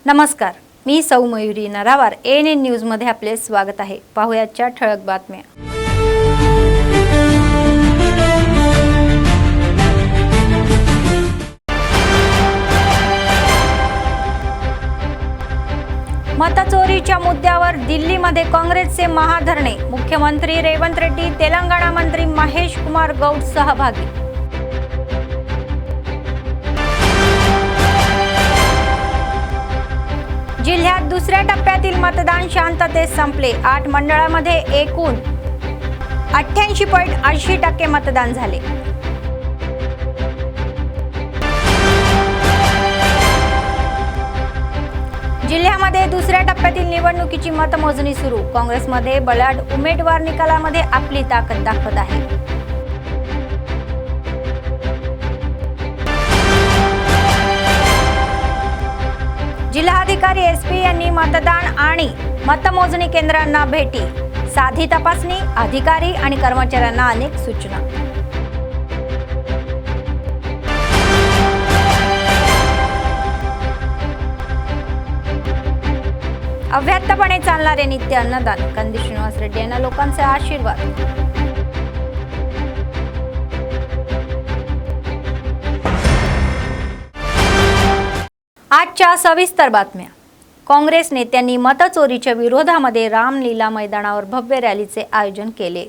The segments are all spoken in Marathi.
नमस्कार, मी सौ मयुरी नरावार एएनएन न्यूज मध्ये आपले स्वागत आहे। पाहुयाच्या ठळक बातम्या। मतचोरीच्या मुद्द्यावर दिल्लीमध्ये काँग्रेसचे महाधरणे, मुख्यमंत्री रेवंत रेड्डी, तेलंगणा मंत्री महेश कुमार गौड सहभागी। जिल्ह्यात दुसऱ्या टप्प्यातील मतदान शांततेत संपले। 8 मंडळांमध्ये एकूण 88.80% मतदान झाले। जिल्ह्यामध्ये दुसऱ्या टप्प्यातील निवडणुकीची मतमोजणी सुरू। काँग्रेसमध्ये बलाढ्य उमेदवार निकालामध्ये आपली ताकद दाखवत आहे। जिल्हाधिकारी एसपी यांनी मतदान आणि मतमोजणी केंद्रांना भेटी, साधी तपासणी, अधिकारी आणि कर्मचाऱ्यांना अनेक सूचना। अव्याहतपणे चालणारे नित्य अन्नदान, कंदी श्रीनिवास रेड्डी यांना लोकांचे आशीर्वाद। आजच्या सविस्तर बातम्या। काँग्रेस नेत्यांनी मतचोरीच्या विरोधामध्ये रामलीला मैदानावर भव्य रॅलीचे आयोजन केले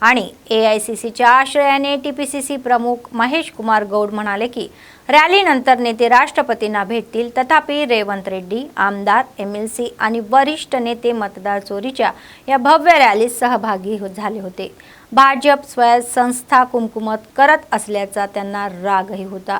आणि एआयसीसीच्या आश्रयाने टीपीसीसी प्रमुख महेश कुमार गौड म्हणाले की रॅलीनंतर नेते राष्ट्रपतींना भेटतील, तथापि रेवंत रेड्डी, आमदार, एमएलसी आणि वरिष्ठ नेते मतदार चोरीच्या या भव्य रॅलीत सहभागी झाले होते। भाजप स्वयं संस्था कुमकुमत करत असल्याचा त्यांना रागही होता।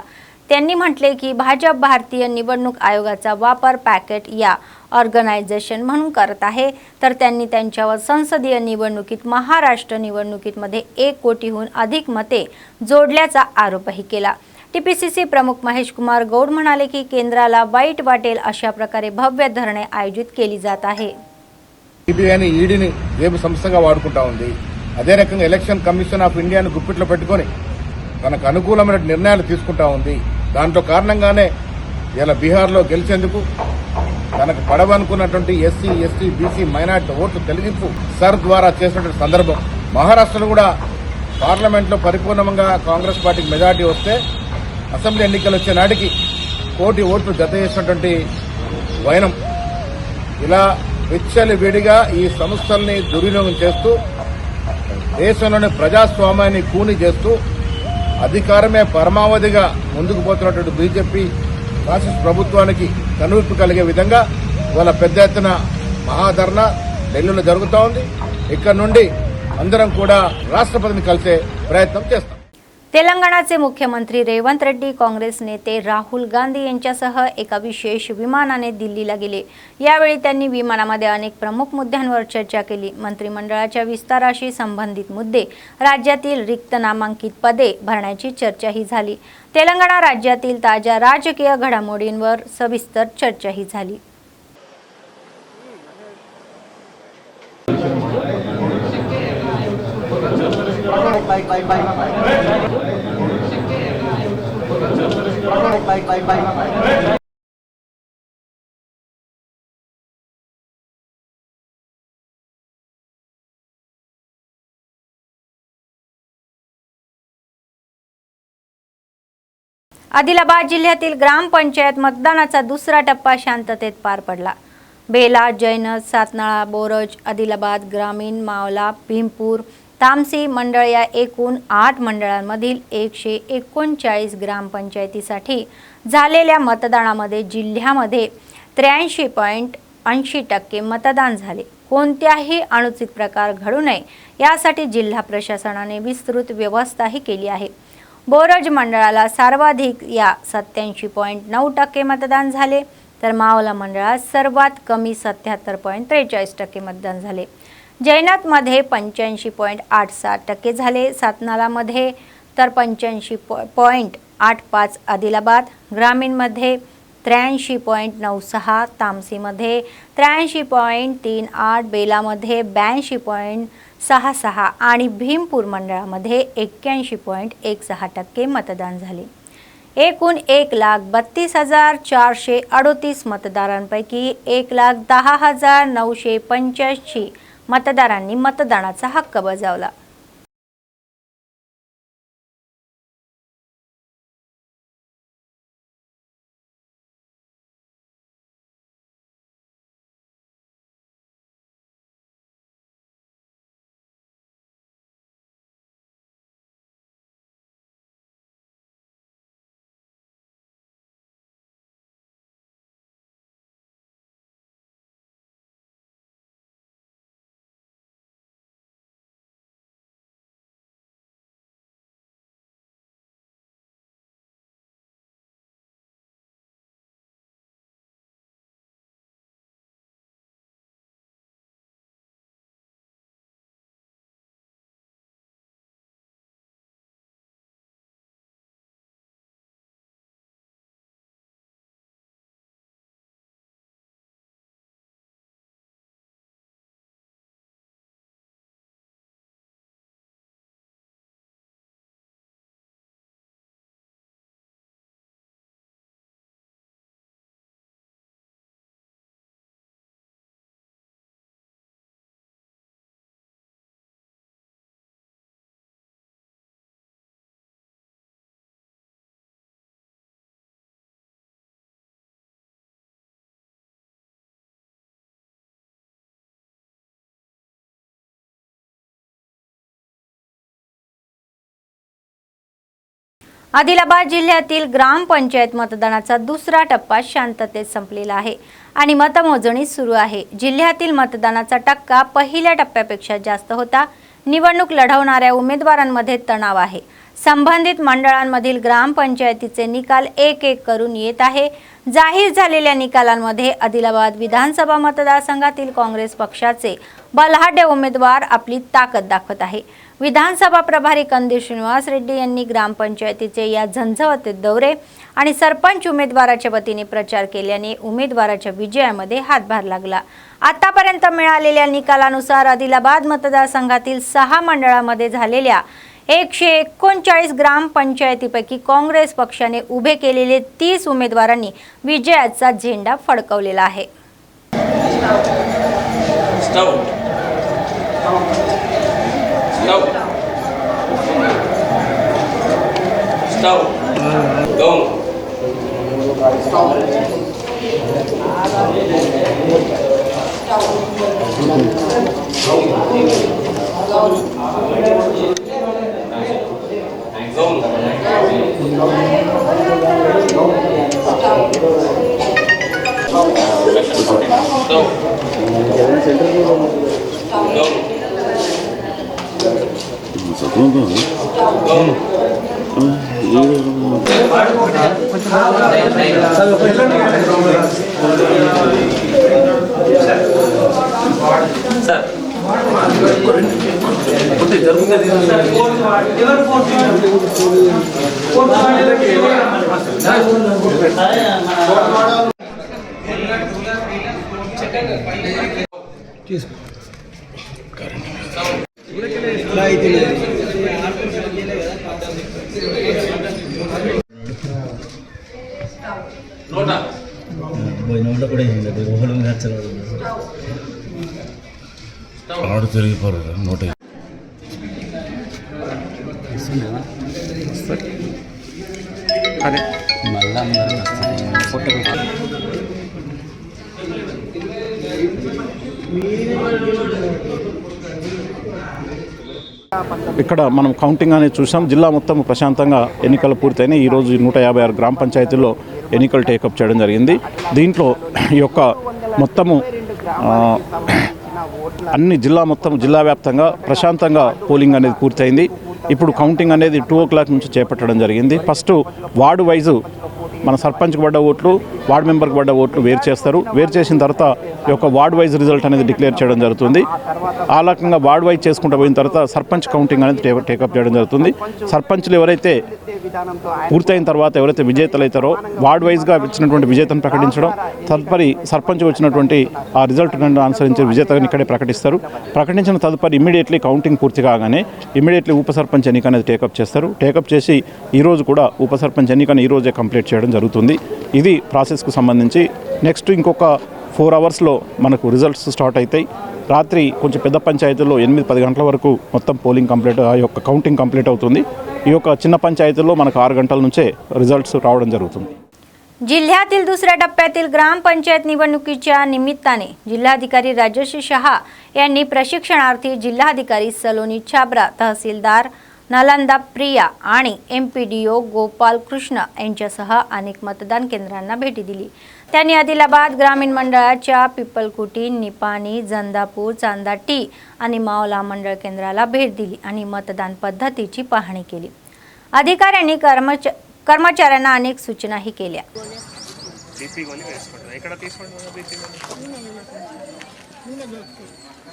त्यांनी म्हटले की भाजप भारतीय निवडणूक आयोगाचा वापर पॅकेट या ऑर्गनायझेशन म्हणून करत आहे, तर त्यांनी त्यांच्यावर संसदीय निवडणुकीत महाराष्ट्र निवडणुकीमध्ये 1 कोटीहून अधिक मते जोडल्याचा आरोपही केला। टीपीसीसी प्रमुख महेश कुमार गौड म्हणाले की केंद्राला वाईट वाटेल अशा प्रकारे भव्य धरणे आयोजित केली जात आहे। सीबीआईని ఈడీని వేబు సంస్థగా వాడుకుంటా ఉంది। అదే రకంగా ఎలక్షన్ కమిషన్ ఆఫ్ ఇండియాను గుప్పిట్లో పెట్టుకొని తనకు అనుకూలమైన నిర్ణయాలు తీసుకుంటా ఉంది। దాంట్లో కారణంగానే ఇలా బీహార్లో గెలిచేందుకు తనకు పడవనుకున్నటువంటి ఎస్సీ, ఎస్టీ, బీసీ, మైనార్టీ ఓట్లు తొలగింపు సర్ ద్వారా చేసినటువంటి సందర్భం। మహారాష్ట్రలో కూడా పార్లమెంట్లో పరిపూర్ణంగా కాంగ్రెస్ పార్టీకి మెజార్టీ వస్తే అసెంబ్లీ ఎన్నికలు వచ్చే నాటికి 1 కోటి ఓట్లు జత చేసినటువంటి వైనం। ఇలా విచ్చలవిడిగా ఈ సంస్థల్ని దుర్వినియోగం చేస్తూ దేశంలోని ప్రజాస్వామ్యాన్ని కూని చేస్తూ అధికారమే పరమావధిగా ముందుకు పోతున్నటువంటి బీజేపీ ఫాసిస్ట్ ప్రభుత్వానికి కనువిప్పు కలిగే విధంగా వాళ్ళ పెద్ద ఎత్తున మహాధర్నా ఢిల్లీలో జరుగుతూ ఉంది। ఇక్కడ నుండి అందరం కూడా రాష్ట్రపతిని కలిసే ప్రయత్నం చేస్తాం। तेलंगणाचे मुख्यमंत्री रेवंत रेड्डी काँग्रेस नेते राहुल गांधी यांच्यासह एका विशेष विमानाने दिल्लीला गेले। यावेळी त्यांनी विमानामध्ये अनेक प्रमुख मुद्द्यांवर चर्चा केली। मंत्रिमंडळाच्या विस्ताराशी संबंधित मुद्दे, राज्यातील रिक्त नामांकित पदे भरण्याची चर्चाही झाली। तेलंगणा राज्यातील ताज्या राजकीय घडामोडींवर सविस्तर चर्चाही झाली। आदिलाबाद जिल्ह्यातील ग्रामपंचायत मतदानाचा दुसरा टप्पा शांततेत पार पडला। बेला, जैनत, सातनाळा, बोरज, आदिलाबाद ग्रामीण, मावला, भीमपूर, तामसी मंडळ या एकूण 8 मंडळांमधील 139 ग्रामपंचायतीसाठी झालेल्या मतदानामध्ये जिल्ह्यामध्ये 83.80% मतदान झाले। कोणत्याही अनुचित प्रकार घडू नये यासाठी जिल्हा प्रशासनाने विस्तृत व्यवस्थाही केली आहे। बोरज मंडळाला सर्वाधिक या 87.9% मतदान झाले, तर मावला मंडळात सर्वात कमी 77.43% मतदान झाले। जैनत मध्ये 85.87% झाले, सातनाला मध्ये तर 85.85, आदिलाबाद ग्रामीण मध्ये 83.96, तामसी मध्ये 83.38, बेला मध्ये 82.66 आणि भीमपूर मंडळामध्ये 81.16% मतदान झाले। एकूण 1,32,438 मतदारांपैकी 1,10,985 मतदारांनी मतदानाचा हक्क बजावला. आदिलाबाद जिल्ह्यातील ग्रामपंचायत मतदानाचा दुसरा टप्पा शांततेत संपलेला आहे आणि मतमोजणी सुरू आहे. जिल्ह्यातील मतदानाचा टक्का पहिल्या टप्प्यापेक्षा जास्त होता. निवडणूक लढवणाऱ्या उमेदवारांमध्ये तणाव आहे. संबंधित मंडळांमधील ग्रामपंचायतीचे निकाल एक करून येत आहे. जाहीर झालेल्या निकालांमध्ये आदिलाबाद विधानसभा मतदारसंघातील काँग्रेस पक्षाचे बलहाटे उमेदवार आपली ताकद दाखवत आहे. विधानसभा प्रभारी कंदील श्रीनिवास रेड्डी यांनी ग्रामपंचायतीचे या झंझावाती दौरे आणि सरपंच उमेदवाराच्या वतीने प्रचार केल्याने उमेदवाराच्या विजयामध्ये हातभार लागला. आतापर्यंत मिळालेल्या निकालानुसार आदिलाबाद मतदारसंघातील 6 मंडळांमध्ये झालेल्या 139 ग्रामपंचायतीपैकी काँग्रेस पक्षाने उभे केलेले 30 उमेदवारांनी विजयाचा झेंडा फडकवलेला आहे. ఇక్కడ మనం కౌంటింగ్ అనేది చూసాం. జిల్లా మొత్తం ప్రశాంతంగా ఎన్నికలు పూర్తయినాయి. ఈరోజు 156 గ్రామ పంచాయతీల్లో ఎన్నికలు టేకప్ చేయడం జరిగింది. దీంట్లో ఈ యొక్క మొత్తము అన్ని జిల్లా వ్యాప్తంగా ప్రశాంతంగా పోలింగ్ అనేది పూర్తయింది. ఇప్పుడు కౌంటింగ్ అనేది 2 o'clock నుంచి చేపట్టడం జరిగింది. ఫస్ట్ వార్డు వైజు మన సర్పంచ్కి పడ్డ ఓట్లు వార్డ్ మెంబర్కి పడ్డ ఓట్లు వేరు చేస్తారు. వేరు చేసిన తర్వాత ఈ యొక్క వార్డ్ వైజ్ రిజల్ట్ అనేది డిక్లేర్ చేయడం జరుగుతుంది. ఆ రకంగా వార్డ్ వైజ్ చేసుకుంటూ పోయిన తర్వాత సర్పంచ్ కౌంటింగ్ అనేది టేకప్ చేయడం జరుగుతుంది. సర్పంచ్లు ఎవరైతే పూర్తయిన తర్వాత ఎవరైతే విజేతలు అవుతారో వార్డ్ వైజ్గా ఇచ్చినటువంటి విజేతను ప్రకటించడం, తదుపరి సర్పంచ్ వచ్చినటువంటి ఆ రిజల్ట్ అనుసరించి విజేతను ఇక్కడే ప్రకటిస్తారు. ప్రకటించిన తదుపరి ఇమ్మీడియట్లీ కౌంటింగ్ పూర్తి కాగానే ఇమ్మీడియట్లీ ఉప సర్పంచ్ ఎన్నిక అనేది టేకప్ చేస్తారు. టేకప్ చేసి ఈరోజు కూడా ఉప సర్పంచ్ ఎన్నికను ఈరోజే కంప్లీట్ చేయడం జరుగుతుంది. ఇది ప్రాసెస్కు సంబంధించి. నెక్స్ట్ ఇంకొక 4 అవర్స్లో మనకు రిజల్ట్స్ స్టార్ట్ అవుతాయి. రాత్రి కొంచెం పెద్ద పంచాయతీల్లో 8-10 గంటల వరకు మొత్తం పోలింగ్ కంప్లీట్, ఆ యొక్క కౌంటింగ్ కంప్లీట్ అవుతుంది. ఈ యొక్క चिन्न पंचायतीల్లో మనకు 6 गंटल నుంచే रिझल्ट्स रावడం జరుగుతుంది. जिल्ह्यातील दुसऱ्या टप्प्यातील ग्रामपंचायत निवडणुकीच्या निमित्ताने जिल्हाधिकारी राजश्री शहा यांनी प्रशिक्षणार्थी जिल्हाधिकारी सलोनी छाबरा, तहसीलदार नालंदा प्रिया आणि एमपीडीओ गोपाल कृष्ण यांच्यासह अनेक मतदान केंद्रांना भेटी दिली. त्यांनी आदिलाबाद ग्रामीण मंडळाच्या पिपलकुटी, निपाणी, जंदापूर, चांदाटी आणि मावला मंडळ केंद्राला भेट दिली आणि मतदान पद्धतीची पाहणी केली. अधिकाऱ्यांनी कर्मचाऱ्यांना अनेक सूचनाही केल्या.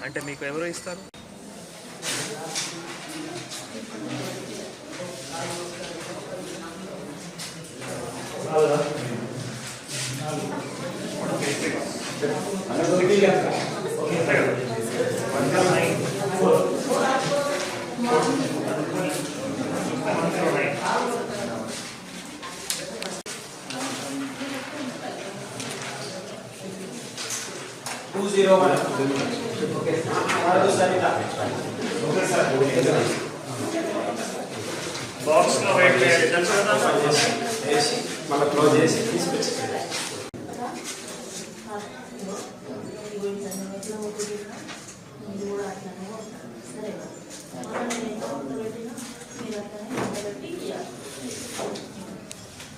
అంటే మీకు ఎవరు ఇస్తారు? బాక్స్ లో వెయిట్ చేయాలి తెలుసు కదా చేసి మళ్ళీ క్లోజ్ చేసి తీసుకొచ్చి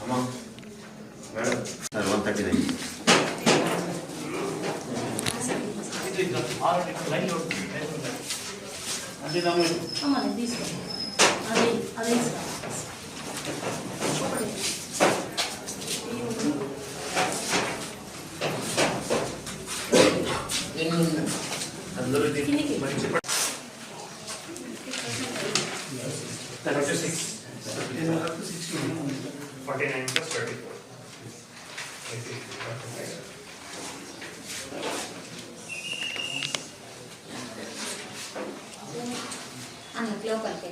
అమ్మా మేడం సార్ 139 లైన్ లో అంటే దాని అమ్మా తీసుకో అదే అదే అందరూ దీనికి మంచి 36 49 plus 34 लोकल के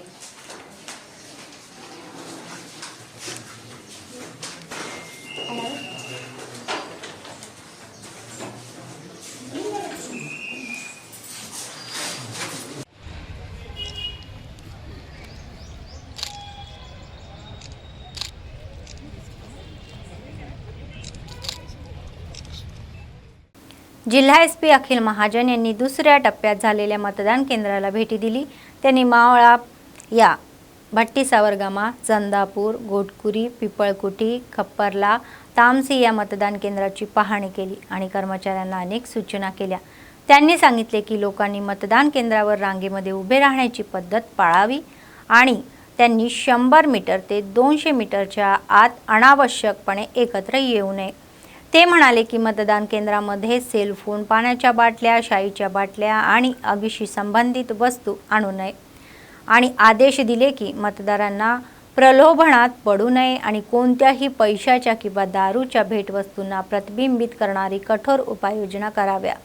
जिल्हा एसपी अखिल महाजन यांनी दुसऱ्या टप्प्यात झालेल्या मतदान केंद्राला भेटी दिली. त्यांनी मावळा या भट्टीसावरगामा, चंदापूर, गोटकुरी, पिपळकुटी, खप्परला, तामसी या मतदान केंद्राची पाहणी केली आणि कर्मचाऱ्यांना अनेक सूचना केल्या. त्यांनी सांगितले की लोकांनी मतदान केंद्रावर रांगेमध्ये उभे राहण्याची पद्धत पाळावी आणि त्यांनी 100 मीटर ते 200 मीटरच्या आत अनावश्यकपणे एकत्र येऊ नये. ते म्हणाले की मतदान केंद्रामध्ये सेल फोन, पाण्याच्या बाटल्या, शाईच्या बाटल्या आणि आगीशी संबंधित वस्तू आणू नये आणि आदेश दिले की मतदारांना प्रलोभनात पडू नये आणि कोणत्याही पैशाच्या किंवा दारूच्या भेटवस्तूंना प्रतिबिंबित करणारी कठोर उपाययोजना कराव्या.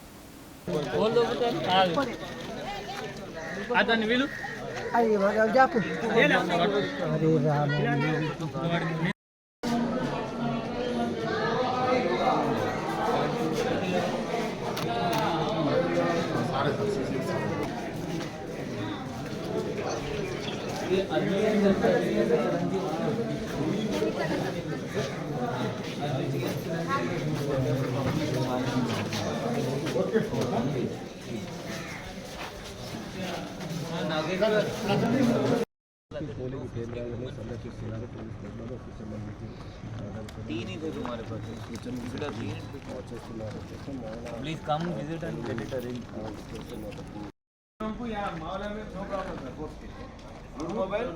Please come visit and get it arranged.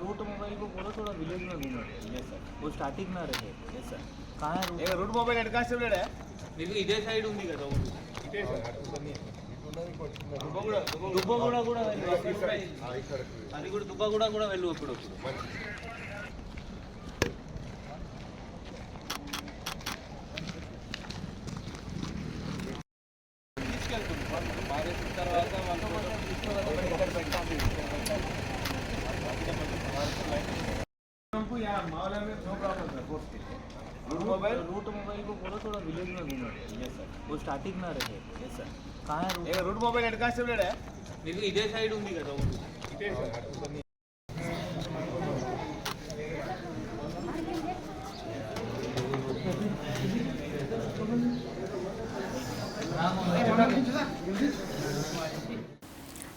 Route mobile को बोलो थोड़ा विलेज में घूमो. Yes sir. वो स्टार्टिंग ना रहे. Yes sir. Route mobile head constable మీకు ఇదే సైడ్ ఉంది కదా దుబ్బగూడ కూడా అది కూడా దుబ్బగూడ కూడా వెళ్ళు ఇప్పుడు रूट मोबाइल को बोलो थोड़ा विलेज में घूमो यस सर वो स्टार्टिंग में रहे यस सर कहाँ है रूट मोबाइल हेड कांस्टेबल है మీకు ఇదే సైడ్ ఉంది కదా ఇదే సార్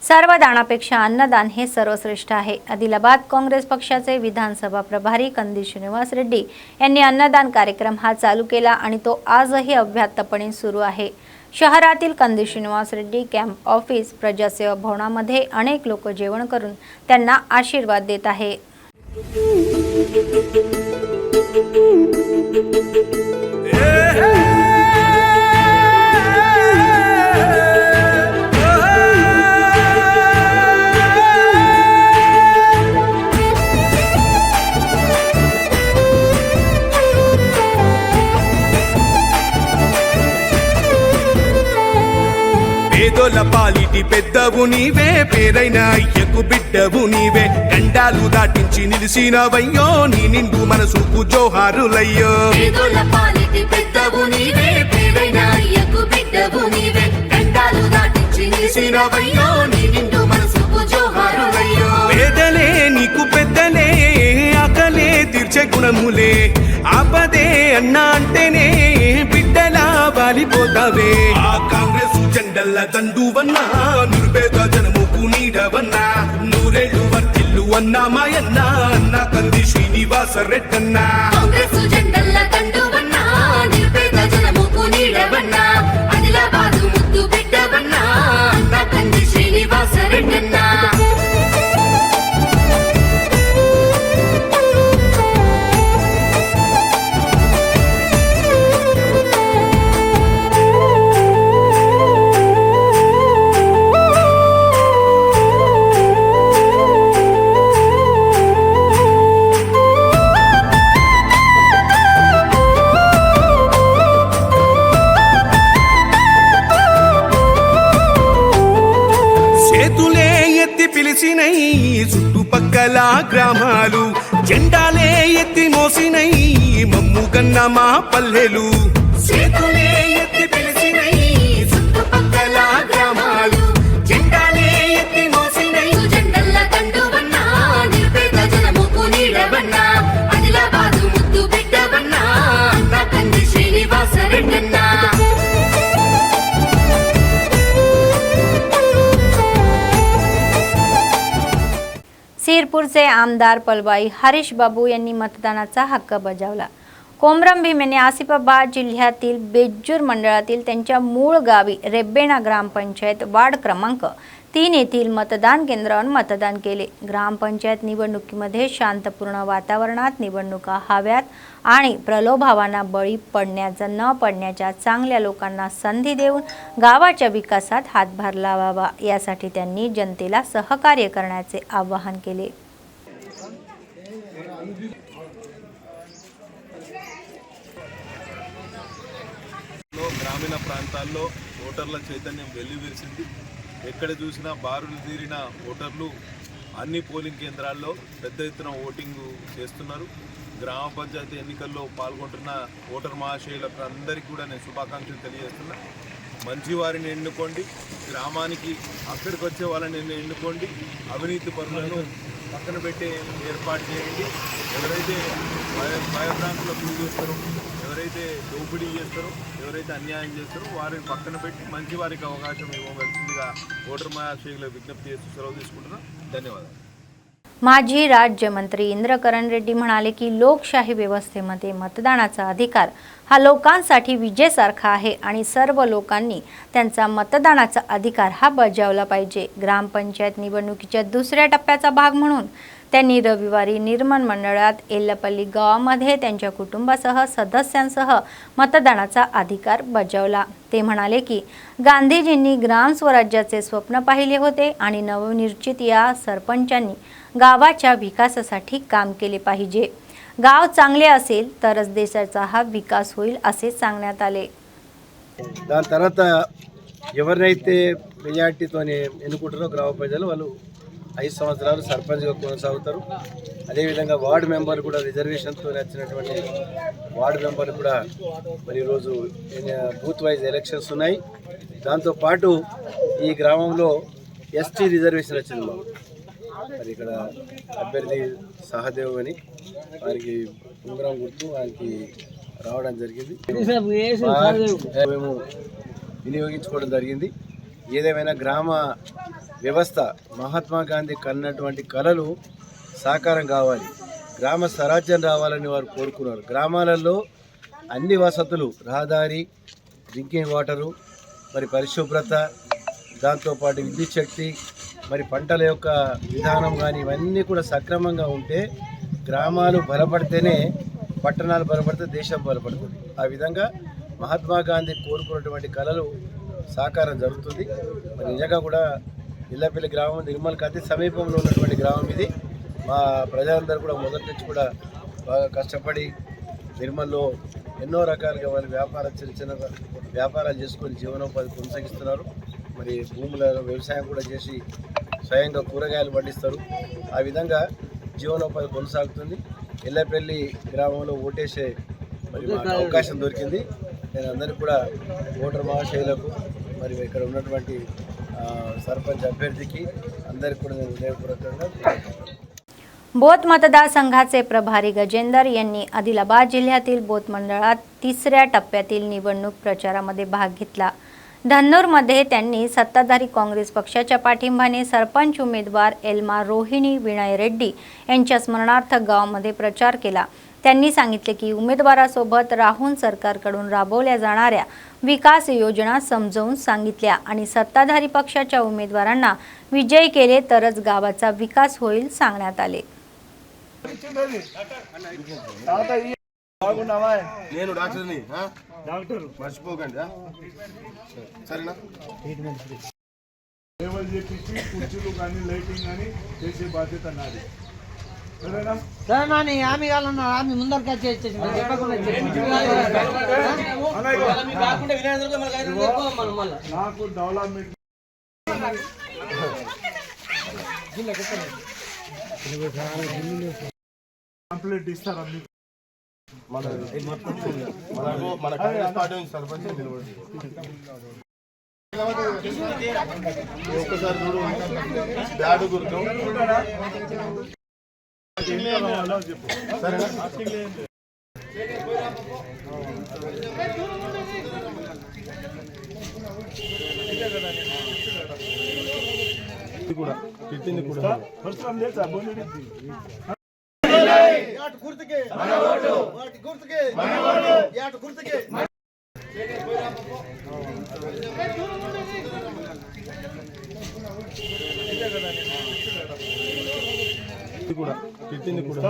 सर्वदानापेक्षा अन्नदान हे सर्वश्रेष्ठ आहे. आदिलाबाद काँग्रेस पक्षाचे विधानसभा प्रभारी कंदी श्रीनिवास रेड्डी यांनी अन्नदान कार्यक्रम हा चालू केला आणि तो आजही अव्याहतपणे सुरू आहे. शहरातील कंदी श्रीनिवास रेड्डी कॅम्प ऑफिस प्रजासेवा भवनामध्ये अनेक लोक जेवण करून त्यांना आशीर्वाद देत आहे. పేదోల పాలిటి పెద్దవు నీవే పేరైన అయ్యకు బిడ్డవు నీవే గండాలు దాటించి నిలిసినవయ్యో నీ నిండు మనసుకు జోహారులయ్యో పేదోల పాలిటి పెద్దవు నీవే పేరైన అయ్యకు బిడ్డవు నీవే గండాలు దాటించి నిలిసినవయ్యో నీ నిండు మనసుకు జోహారులయ్యో పేదలే నీకు పెద్దలే ఆకలే తీర్చే గుణములే ఆపదే అన్నా అంటేనే బిడ్డలా వాలిపోతావే ఆ కాంగ్రెస్ జెండల్ల దండువన్నా నిర్భేద జనముకు నీడవన్నా నూరేళ్లు వర్తిల్లు అన్నా మాయన్నా అన్నా కంది శ్రీనివాస రెడ్డన్నా కాంగ్రెస్ జెండల్ల దండువన్నా నిర్భేద జనముకు నీడవన్నా ఆదిలాబాదు ముద్దు బిడ్డవన్నా అన్నా కంది శ్రీనివాస రెడ్డన్నా చుట్టుపక్కల గ్రామాలు జెండాలే ఎత్తి మోసినై మమ్ముగన్న మా పల్లెలు చేతులే ఎత్తి పిలిచినై చుట్టుపక్కల గ్రామాలు జెండాలే ఎత్తి మోసినై జెండల్ల దండువన్నా నిర్భేద జనముకు నీడవన్నా ఆదిలాబాదు ముద్దు బిడ్డవన్నా అన్నా కంది శ్రీనివాస రెడ్డన్నా सिरपूरचे आमदार पलबाई हरीश बाबू यांनी मतदानाचा हक्क बजावला. कोमरम भीम यांनी आसिफाबाद जिल्ह्यातील बेज्जूर मंडळातील त्यांच्या मूळ गावी रेब्बेणा ग्रामपंचायत वार्ड क्रमांक 3 येथील मतदान केंद्रावर मतदान केले. ग्रामपंचायत निवडणुकीमध्ये शांतपूर्ण वातावरणात निवडणुका हव्यात आणि प्रलोभावांना बळी पडण्याचा न पडण्याच्या चांगल्या लोकांना संधी देऊन गावाच्या विकासात हातभार लावावा यासाठी त्यांनी जनतेला सहकार्य करण्याचे आवाहन केले. గ్రామీణ ప్రాంతాల్లో ఓటర్ల చైతన్యం వెల్లివిరిసింది. ఎక్కడ చూసినా బారులు తీరిన ఓటర్లు అన్ని పోలింగ్ కేంద్రాల్లో పెద్ద ఎత్తున ఓటింగ్ చేస్తున్నారు. గ్రామ పంచాయతీ ఎన్నికల్లో పాల్గొంటున్న ఓటర్ మహాశయులకు అందరికీ కూడా నేను శుభాకాంక్షలు తెలియజేస్తున్నా. మంచి వారిని ఎన్నుకోండి, గ్రామానికి అక్కడికి వచ్చే వాళ్ళని ఎన్నుకోండి, అవినీతి పనులను పక్కన పెట్టే ఏర్పాటు చేయండి. ఎవరైతే భయభ్రాంతులకు గురి చేస్తారో, ఎవరైతే దోపిడీ చేస్తారో, ఎవరైతే అన్యాయం చేస్తారో వారిని పక్కన పెట్టి మంచి వారికి అవకాశం ఇవ్వవలసిందిగా ఓటర్ మహాశయులకు విజ్ఞప్తి చేస్తూ సెలవు తీసుకుంటున్నాను. ధన్యవాదాలు. माजी राज्यमंत्री इंद्रकरण रेड्डी म्हणाले की लोकशाही व्यवस्थेमध्ये मतदानाचा अधिकार हा लोकांसाठी विजेसारखा आहे आणि सर्व लोकांनी त्यांचा मतदानाचा अधिकार हा बजावला पाहिजे. ग्रामपंचायत निवडणुकीच्या दुसऱ्या टप्प्याचा भाग म्हणून त्यांनी रविवारी निर्माण मंडळात एल्लपल्ली गावामध्ये त्यांच्या कुटुंबासह सदस्यांसह मतदानाचा अधिकार बजावला. ते म्हणाले की गांधीजींनी ग्रामस्वराज्याचे स्वप्न पाहिले होते आणि नवनिर्चित या सरपंचांनी गावाच्या विकासासाठी काम केले पाहिजे. गाव चांगले असेल तरच देशाचा हा विकास होईल असे सांगण्यात आले. దాని తర్వాత ఎవరినైతే మెజార్టీతోనే ఎన్నుకుంటారో గ్రామ ప్రజలు వాళ్ళు 5 సంవత్సరాలు సర్పంచ్గా కొనసాగుతారు. అదేవిధంగా వార్డు మెంబర్ కూడా రిజర్వేషన్తో వచ్చినటువంటి వార్డు మెంబర్ కూడా మరి ఈరోజు బూత్ వైజ్ ఎలక్షన్స్ ఉన్నాయి. దాంతోపాటు ఈ గ్రామంలో ఎస్టీ రిజర్వేషన్ వచ్చింది. మరి ఇక్కడ అభ్యర్థి సహదేవ్ అని వారికి ఉంగరం గుర్తు వారికి రావడం జరిగింది. మేము వినియోగించుకోవడం జరిగింది. ఏదేమైనా గ్రామ వ్యవస్థ మహాత్మా గాంధీ కన్నటువంటి కళలు సాకారం కావాలి, గ్రామ స్వరాజ్యం రావాలని వారు కోరుకున్నారు. గ్రామాలలో అన్ని వసతులు, రహదారి, డ్రింకింగ్ వాటరు, మరి పరిశుభ్రత, దాంతోపాటు విద్యుత్ శక్తి, మరి పంటల యొక్క విధానం కానీ ఇవన్నీ కూడా సక్రమంగా ఉంటే గ్రామాలు బలపడితేనే పట్టణాలు బలపడితే దేశం బలపడుతుంది. ఆ విధంగా మహాత్మా గాంధీ కోరుకున్నటువంటి కళలు సాకారం జరుగుతుంది. మరి నిజంగా కూడా ఇల్లపల్లి గ్రామం నిర్మల్కి అతి సమీపంలో ఉన్నటువంటి గ్రామం ఇది. మా ప్రజలందరూ కూడా మొదటి నుంచి కూడా బాగా కష్టపడి నిర్మల్లో ఎన్నో రకాలుగా వాళ్ళు చిన్న చిన్న వ్యాపారాలు చేసుకొని జీవనోపాధి కొనసాగిస్తున్నారు. మరి భూముల వ్యవసాయం కూడా చేసి స్వయంగా కూరగాయలు పండిస్తారు. ఆ విధంగా జీవనోపాధి కొనసాగుతుంది. ఎల్లపల్లి గ్రామంలో ఓటేసే మరి మాకు అవకాశం దొరికింది. నేను అందరికీ కూడా ఓటర్ మహాశైలకు మరి ఇక్కడ ఉన్నటువంటి सरपंच अभ्यर्थी की अंदर बोथ मतदारसंघाचे प्रभारी गजेंदर यांनी आदिलाबाद जिल्ह्यातील बोथ मंडळात तिसऱ्या टप्प्यातील निवडणूक प्रचारामध्ये भाग घेतला. धन्नूरमध्ये त्यांनी सत्ताधारी काँग्रेस पक्षाच्या पाठिंब्याने सरपंच उमेदवार एल्मा रोहिणी विनय रेड्डी यांच्या स्मरणार्थ गावामध्ये प्रचार केला. त्यांनी सांगितले की उमेदवारासोबत राहून सरकारकडून राबवल्या जाणाऱ्या विकास योजना समजावून सांगितल्या आणि सत्ताधारी पक्षाच्या उमेदवारांना विजयी केले तरच गावाचा विकास होईल सांगण्यात आले. నేను డాక్టర్ని డాక్టర్ మర్చిపోకండి సరేనా. లేవల్ చేపించి కుర్చీలు కానీ లైటింగ్ కానీ చేసే బాధ్యత నాది. సరేనా? సరేనా? ఆమె కావాలన్నా ఆమె ముందరికి వచ్చేసి నాకు డెవలప్మెంట్ కంప్లీట్ ఇస్తారా మీకు? మన కాంగ్రెస్ పార్టీ సర్పంచ్ ఒక్కసారి చూడు బ్యాడ్ గుర్తు సరేనా. కూడా పెట్టింది కూడా గుర్తుకే గుర్తుకే గుర్తుకే కూడా పెట్టింది కూడా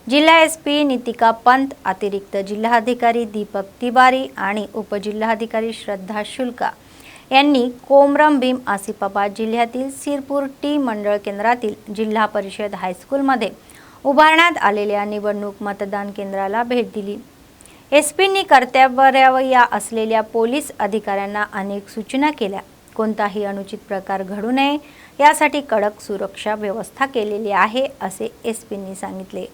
जिल्हा एसपी नितिका पंत, अतिरिक्त जिल्हाधिकारी दीपक तिवारी आणि उपजिल्हाधिकारी श्रद्धा शुल्का यांनी कोमरम भीम आसिफाबाद जिल्ह्यातील सिरपूर टी मंडळ केंद्रातील जिल्हा परिषद हायस्कूलमध्ये उभारण्यात आलेल्या निवडणूक मतदान केंद्राला भेट दिली. एसपींनी कर्तव्यावर असलेल्या पोलीस अधिकाऱ्यांना अनेक सूचना केल्या. कोणताही अनुचित प्रकार घडू नये यासाठी कडक सुरक्षा व्यवस्था केलेली आहे असे एसपींनी सांगितले.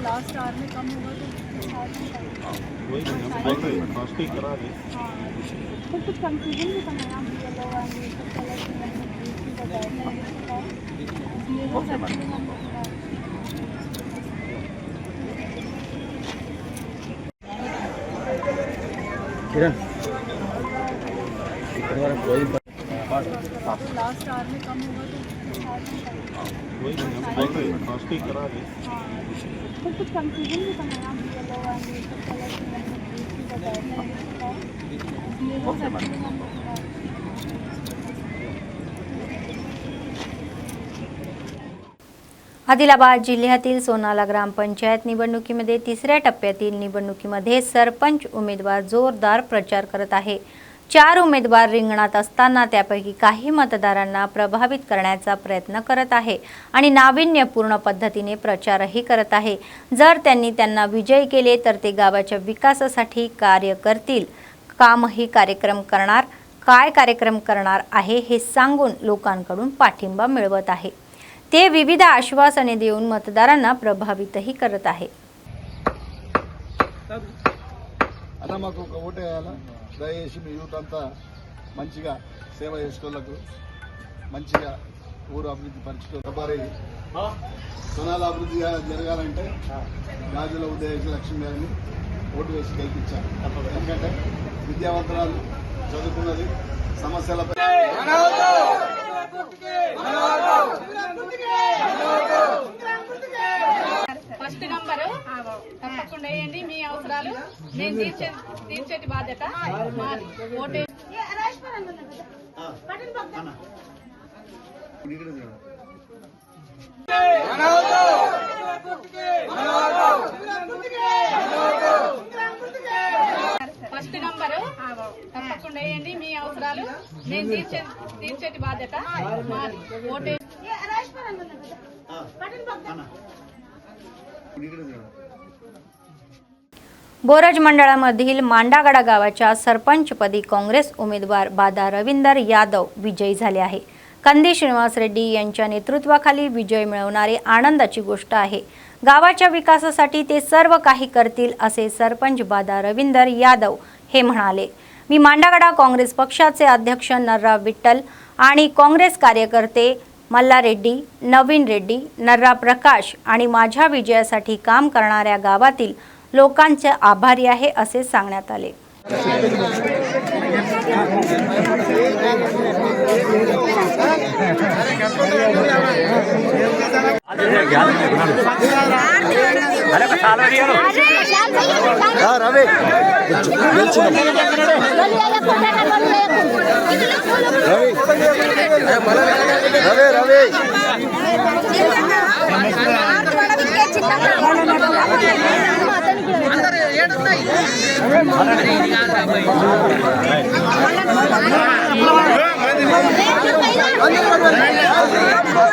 लास्ट आवर में कम होगा तो कुछ कंफ्यूजन भी करना है. लास्ट आवर में कम होगा तो कुछ कंफ्यूजन भी था मैम येलो एंड आदिलाबाद जिल्ह्यातील सोनाला ग्रामपंचायत निवडणुकीमध्ये तिसऱ्या टप्प्यातील निवडणुकीमध्ये सरपंच उमेदवार जोरदार प्रचार करत आहे. 4 उमेदवार रिंगणात असताना त्यापैकी काही मतदारांना प्रभावित करण्याचा प्रयत्न करत आहे आणि नाविन्यपूर्ण पद्धतीने प्रचारही करत आहे. जर त्यांना विजयी केले तर ते गावाच्या विकासासाठी कार्य करतील. कामही कार्यक्रम करणार. काय कार्यक्रम करणार आहे हे सांगून लोकांकडून पाठिंबा मिळवत आहे. ते विविध आश्वासने देऊन मतदारांना प्रभावितही करत आहे. అలా మాకు ఒక ఓటు వేయాలా దయచేసి మీ యూత్ అంతా మంచిగా సేవ చేసేటోళ్ళకు మంచిగా ఊరు అభివృద్ధి పరిచేటోళ్ళు సొనాల అభివృద్ధి జరగాలంటే గాజుల ఉదయ లక్ష్మీ గారిని ఓటు వేసి గెలిపించాలి. ఎందుకంటే విద్యావంతరాలు చదువుకున్నది సమస్యలపై ఫస్ట్ నంబర్ తప్పకుండా వేయండి. మీ అవసరాలు నేను తీర్చేటి బాధ్యత మాది. ఓటే ఫస్ట్ నంబర్ తప్పకుండా వేయండి. మీ అవసరాలు నేను తీర్చేటి బాధ్యత మాది. ఓటే बोरज मंडळामधील मांडागडा गावाच्या सरपंचपदी काँग्रेस उमेदवार बादा रविंदर यादव विजयी झाले आहे. कंदी श्रीनिवास रेड्डी यांच्या नेतृत्वाखाली विजय मिळवणारे आनंदाची गोष्ट आहे. गावाच्या विकासासाठी ते सर्व काही करतील असे सरपंच बादा रविंदर यादव हे म्हणाले. मी मांडागडा काँग्रेस पक्षाचे अध्यक्ष नर्रा विठ्ठल आणि काँग्रेस कार्यकर्ते मल्ला रेड्डी, नवीन रेड्डी, नर्रा प्रकाश आणि माझ्या विजयासाठी काम करणाऱ्या गावातील लोकांचे आभारी आहे असे सांगण्यात आले.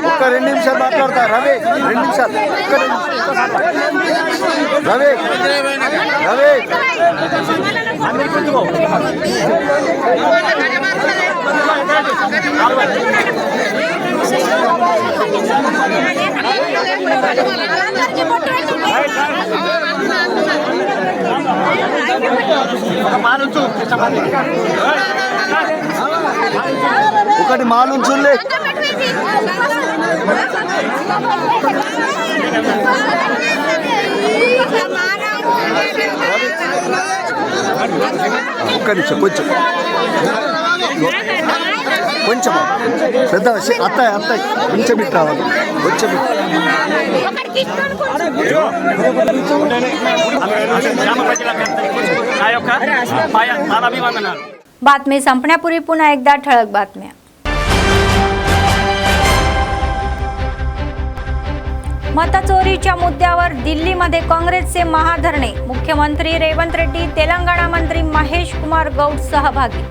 ఒక్క 2 నిమిషాలు మాట్లాడతా రవి 2 నిమిషాలు రవి రవి ఒకటి మాలుంచులే ఒక్క నిమిషం కొంచెం కొంచెం పెద్ద అత్తాయి అత్తాయి కొంచెం బిట్ రావాలి కొంచెం बातमी संपण्यापूर्वी पुन्हा एकदा ठळक बातम्या. मतचोरीच्या मुद्द्यावर दिल्लीमध्ये काँग्रेसचे महाधरणे. मुख्यमंत्री रेवंत रेड्डी, तेलंगणा मंत्री महेश कुमार गौड सहभागी.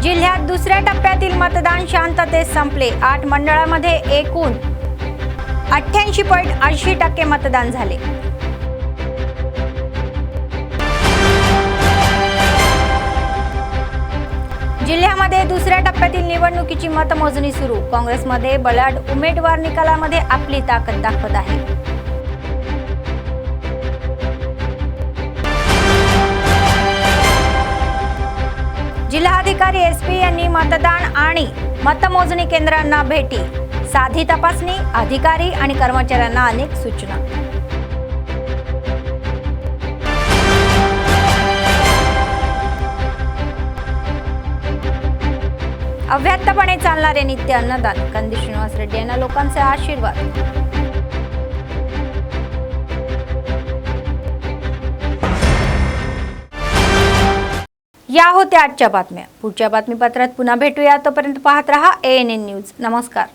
जिल्ह्यात दुसऱ्या टप्प्यातील मतदान शांततेत संपले. 8 मंडळामध्ये एकूण 88.80% मतदान झाले. जिल्ह्यामध्ये दुसऱ्या टप्प्यातील निवडणुकीची मतमोजणी सुरू. काँग्रेसमध्ये बलाढ्य उमेदवार निकालामध्ये आपली ताकद दाखवत आहे. जिल्हाधिकारी SP यांनी मतदान आणि मतमोजणी केंद्रांना भेटी. साधी तपासणी, अधिकारी आणि कर्मचाऱ्यांना अनेक सूचना. अव्याहतपणे चालणारे नित्य अन्नदान. कंदी श्रीनिवास रेड्डी यांना लोकांचे आशीर्वाद. या होत्या आजच्या बातम्या. पुढच्या बातमीपत्रात पुन्हा भेटूया. तोपर्यंत पाहत रहा ANN न्यूज. नमस्कार.